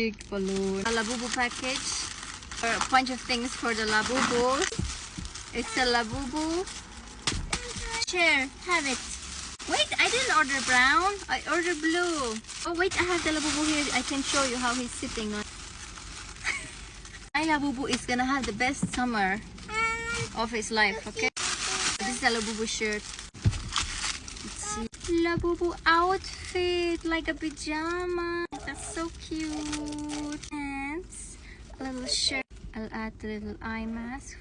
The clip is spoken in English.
Big balloon. A Labubu package. Or a bunch of things for the Labubu. It's a Labubu. Share. Have it. Wait, I didn't order brown. I ordered blue. Oh wait, I have the Labubu here. I can show you how he's sitting on. My Labubu is gonna have the best summer of his life, okay? This is a Labubu shirt. Let's see. Labubu outfit, like a pajama. That's so cute. Pants, a little shirt. I'll add the little eye mask.